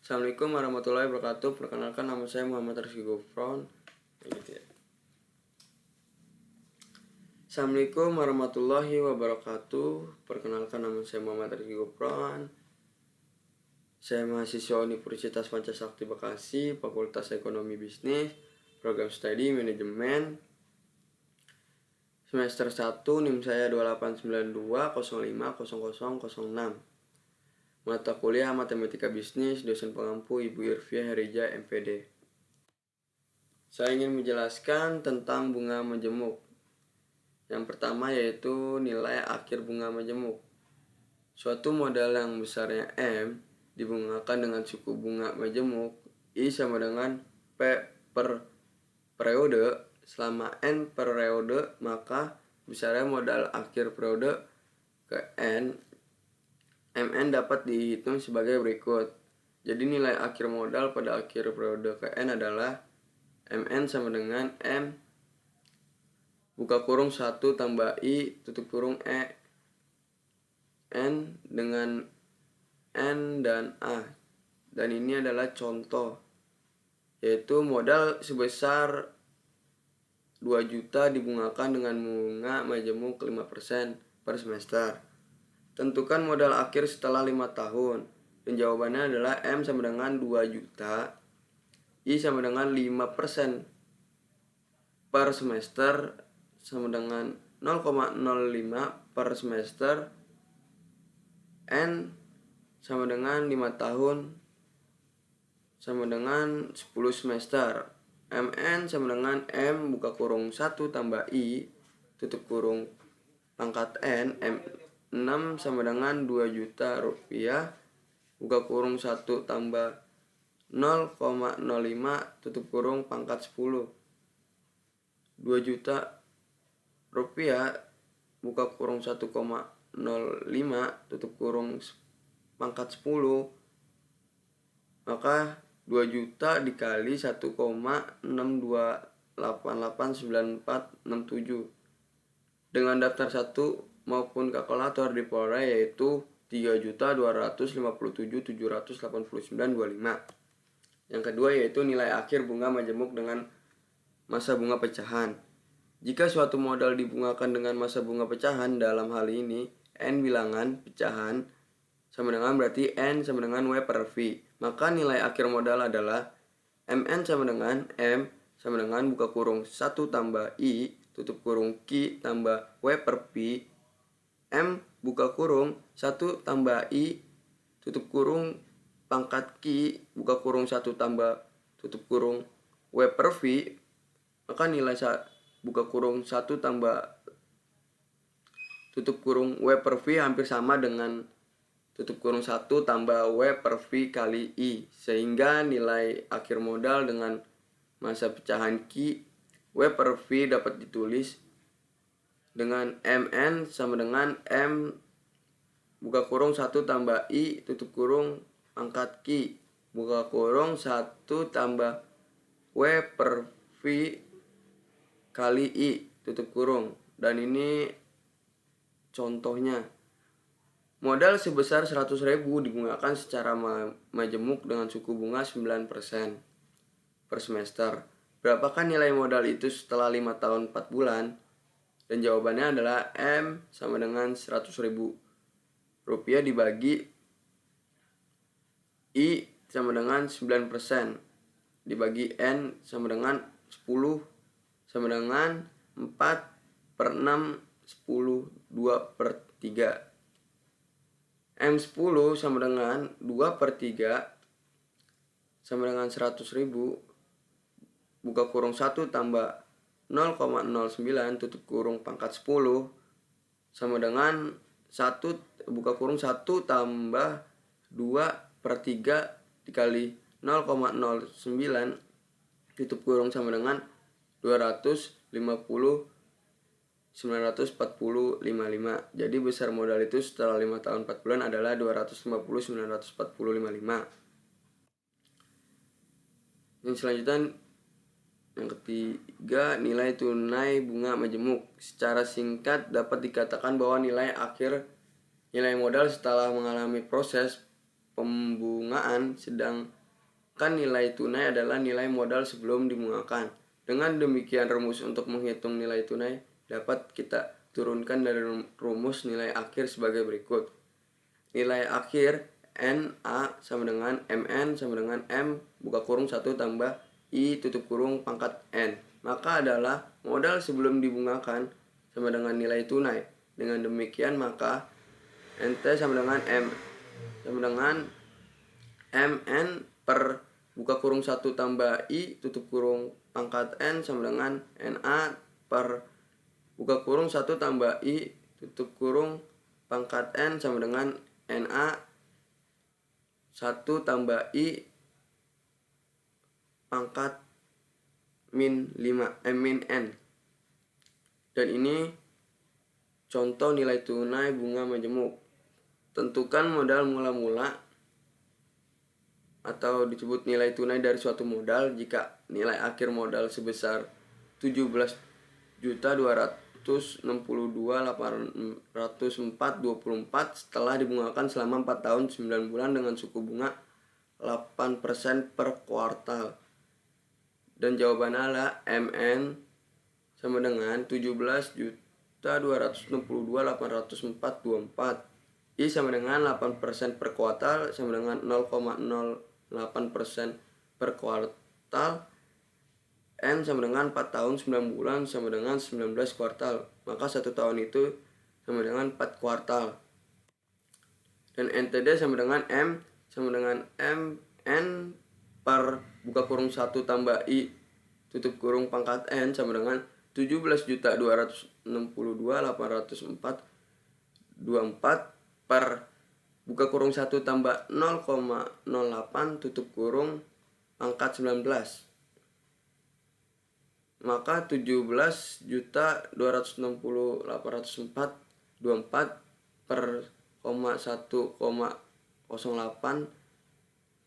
Assalamualaikum warahmatullahi wabarakatuh. Perkenalkan, nama saya Muhammad Rizky Gufron. Assalamualaikum warahmatullahi wabarakatuh. Perkenalkan, nama saya Muhammad Rizky Gufron. Saya mahasiswa Universitas Pancasakti Bekasi, Fakultas Ekonomi Bisnis, Program Studi Manajemen. Semester 1, NIM saya 2892050006. Mata kuliah Matematika Bisnis, dosen pengampu Ibu Irfia Herija, MPD. Saya ingin menjelaskan tentang bunga majemuk. Yang pertama yaitu nilai akhir bunga majemuk. Suatu modal yang besarnya M dibungakan dengan suku bunga majemuk I sama dengan P per periode selama N periode, maka besarnya modal akhir periode ke N MN dapat dihitung sebagai berikut. Jadi nilai akhir modal pada akhir periode ke N adalah MN sama dengan M buka kurung 1 tambah I tutup kurung E N dengan N dan A. Dan ini adalah contoh, yaitu modal sebesar 2 juta dibungakan dengan bunga majemuk 5% per semester. Tentukan modal akhir setelah 5 tahun. Dan jawabannya adalah M sama dengan 2 juta. I sama dengan 5% per semester sama dengan 0,05 per semester. N sama dengan 5 tahun sama dengan 10 semester. MN sama dengan M buka kurung 1 tambah I tutup kurung pangkat N M6 sama dengan 2 juta rupiah buka kurung 1 tambah 0,05 tutup kurung pangkat 10. 2 juta rupiah buka kurung 1,05 tutup kurung pangkat 10, maka 2 juta dikali 1,62889467 dengan daftar 1 maupun kalkulator diperoleh yaitu 3.257.789.25. Yang kedua yaitu nilai akhir bunga majemuk dengan masa bunga pecahan. Jika suatu modal dibungakan dengan masa bunga pecahan, dalam hal ini N bilangan pecahan sama dengan berarti N sama dengan W per V. Maka nilai akhir modal adalah MN sama dengan M sama dengan buka kurung 1 tambah I tutup kurung Q tambah W per V. M buka kurung 1 tambah I tutup kurung pangkat Q buka kurung 1 tambah tutup kurung W per V. Maka nilai buka kurung 1 tambah tutup kurung W per V hampir sama dengan tutup kurung 1 tambah W per V kali I. Sehingga nilai akhir modal dengan masa pecahan Q W per V dapat ditulis dengan MN sama dengan M buka kurung 1 tambah I tutup kurung pangkat Q buka kurung 1 tambah W per V kali I tutup kurung. Dan ini contohnya. Modal sebesar 100.000 dibungakan secara majemuk dengan suku bunga 9% per semester. Berapakah nilai modal itu setelah 5 tahun 4 bulan? Dan jawabannya adalah M sama dengan 100.000 rupiah dibagi I sama dengan 9% dibagi N sama dengan 10 sama dengan 4 per 6 10 2 per 3. M10 sama dengan 2 per 3 sama dengan 100.000 buka kurung 1 tambah 0,09 tutup kurung pangkat 10 sama dengan 1 buka kurung 1 tambah 2 per 3 dikali 0,09 tutup kurung sama dengan 250 940,55. Jadi besar modal itu setelah 5 tahun 4 bulan adalah 250 940,55. Yang selanjutnya yang ketiga, nilai tunai bunga majemuk. Secara singkat dapat dikatakan bahwa nilai akhir nilai modal setelah mengalami proses pembungaan, sedangkan nilai tunai adalah nilai modal sebelum dibungakan. Dengan demikian, rumus untuk menghitung nilai tunai dapat kita turunkan dari rumus nilai akhir sebagai berikut. Nilai akhir NA sama dengan MN sama dengan M buka kurung 1 tambah I tutup kurung pangkat N. Maka adalah modal sebelum dibungakan sama dengan nilai tunai. Dengan demikian maka NT sama dengan M sama dengan MN per buka kurung 1 tambah I tutup kurung pangkat N sama dengan NA per buka kurung 1 tambah I tutup kurung pangkat N sama dengan NA 1 tambah I pangkat min N. Dan ini contoh nilai tunai bunga majemuk. Tentukan modal mula-mula atau disebut nilai tunai dari suatu modal jika nilai akhir modal sebesar 17.262.804.24 setelah dibungakan selama 4 tahun 9 bulan dengan suku bunga 8% per kuartal. Dan jawabannya adalah MN sama dengan 17.262.804.24. I sama dengan 8% per kuartal sama dengan 0,08% per kuartal. N sama dengan 4 tahun 9 bulan sama dengan 19 kuartal. Maka 1 tahun itu sama dengan 4 kuartal. Dan NTD sama dengan M sama dengan MN per buka kurung 1 tambah I tutup kurung pangkat N sama dengan 17.262.804.24 per buka kurung 1 tambah 0,08 tutup kurung pangkat 19. Maka 17.260.804 per 1,08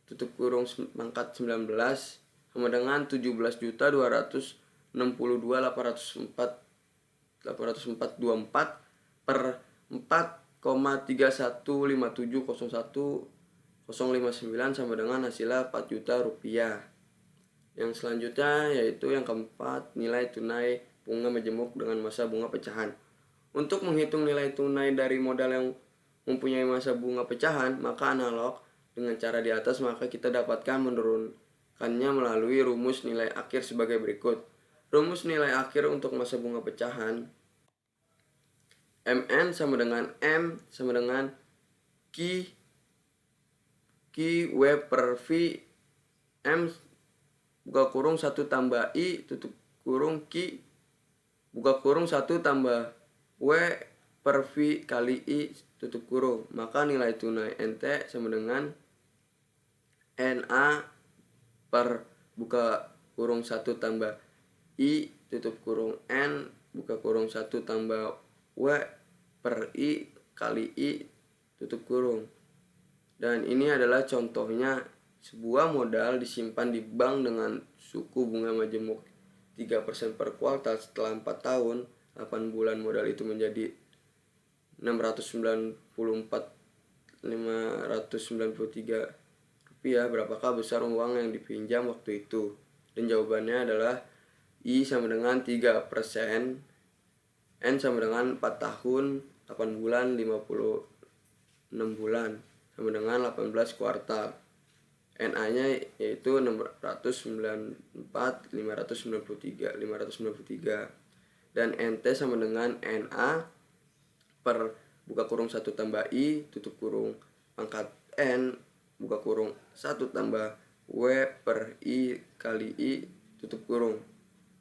tutup kurung pangkat 19 sama dengan 17.262.804.24 per 4,315701.059 sama dengan hasilnya 4 juta rupiah. Yang selanjutnya yaitu yang keempat, nilai tunai bunga majemuk dengan masa bunga pecahan. Untuk menghitung nilai tunai dari modal yang mempunyai masa bunga pecahan, maka analog dengan cara di atas, maka kita dapatkan menurunkannya melalui rumus nilai akhir sebagai berikut. Rumus nilai akhir untuk masa bunga pecahan MN sama dengan M sama dengan Q W per V M buka kurung 1 tambah I tutup kurung Q buka kurung 1 tambah W per V kali I tutup kurung. Maka nilai tunai NT sama dengan NA per buka kurung 1 tambah I tutup kurung N buka kurung 1 tambah W per I kali I tutup kurung. Dan ini adalah contohnya sebuah modal disimpan di bank dengan suku bunga majemuk 3% per kuartal. Setelah 4 tahun 8 bulan modal itu menjadi 694.593 rupiah. Berapakah besar uang yang dipinjam waktu itu? Dan jawabannya adalah I sama dengan 3%, N sama dengan 4 tahun 8 bulan 56 bulan sama dengan 18 kuartal. NA nya yaitu 593 dan NT sama dengan NA per buka kurung 1 tambah I tutup kurung pangkat N buka kurung 1 tambah W per I kali I tutup kurung.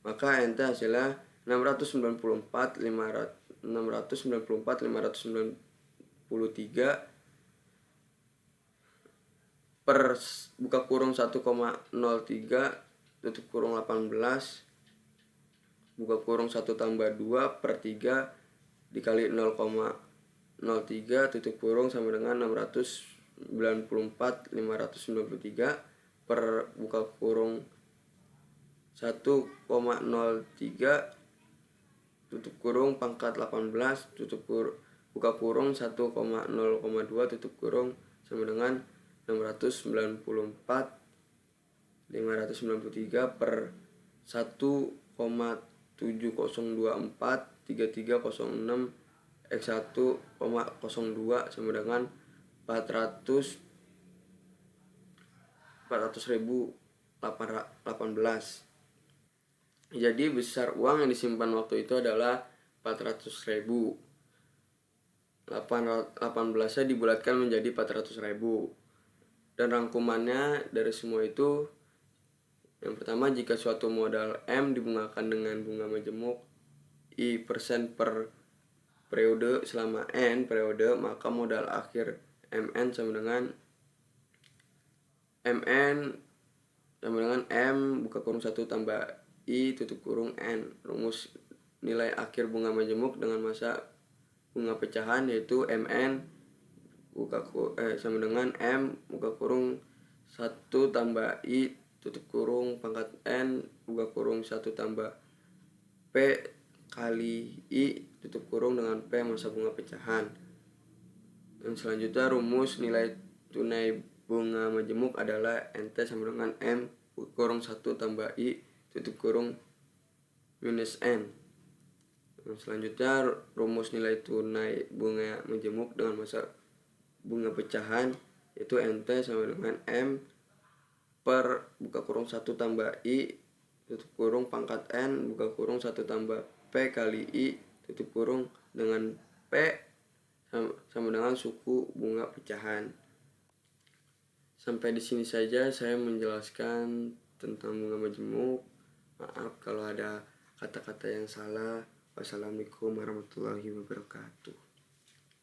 Maka NT hasilnya 694.593 per buka kurung 1,03 tutup kurung 18 buka kurung 1 tambah 2 per 3 dikali 0,03 tutup kurung sama dengan 694.593 per buka kurung 1,03 tutup kurung pangkat 18 tutup kurung buka kurung 1,0,2 tutup kurung sama dengan 694.593 per 1,70243306 X 1,02 sama dengan 400.018. Jadi besar uang yang disimpan waktu itu adalah 400.000. 18-nya dibulatkan menjadi 400.000. Dan rangkumannya dari semua itu, yang pertama, jika suatu modal M dibungakan dengan bunga majemuk I persen per periode selama N periode, maka modal akhir MN sama dengan MN sama dengan M buka kurung 1 tambah I tutup kurung N. Rumus nilai akhir bunga majemuk dengan masa bunga pecahan yaitu MN sama dengan M buka kurung 1 tambah I tutup kurung pangkat N buka kurung 1 tambah P kali I tutup kurung dengan P masa bunga pecahan. Dan selanjutnya rumus nilai tunai bunga majemuk adalah NT sama dengan M buka kurung 1 tambah I tutup kurung minus N. Dan selanjutnya rumus nilai tunai bunga majemuk dengan masa bunga pecahan yaitu NT sama dengan M per buka kurung 1 tambah I tutup kurung pangkat N buka kurung 1 tambah P kali I tutup kurung dengan P sama dengan suku bunga pecahan. Sampai di sini saja saya menjelaskan tentang bunga majemuk. Maaf kalau ada kata-kata yang salah. Wassalamualaikum warahmatullahi wabarakatuh.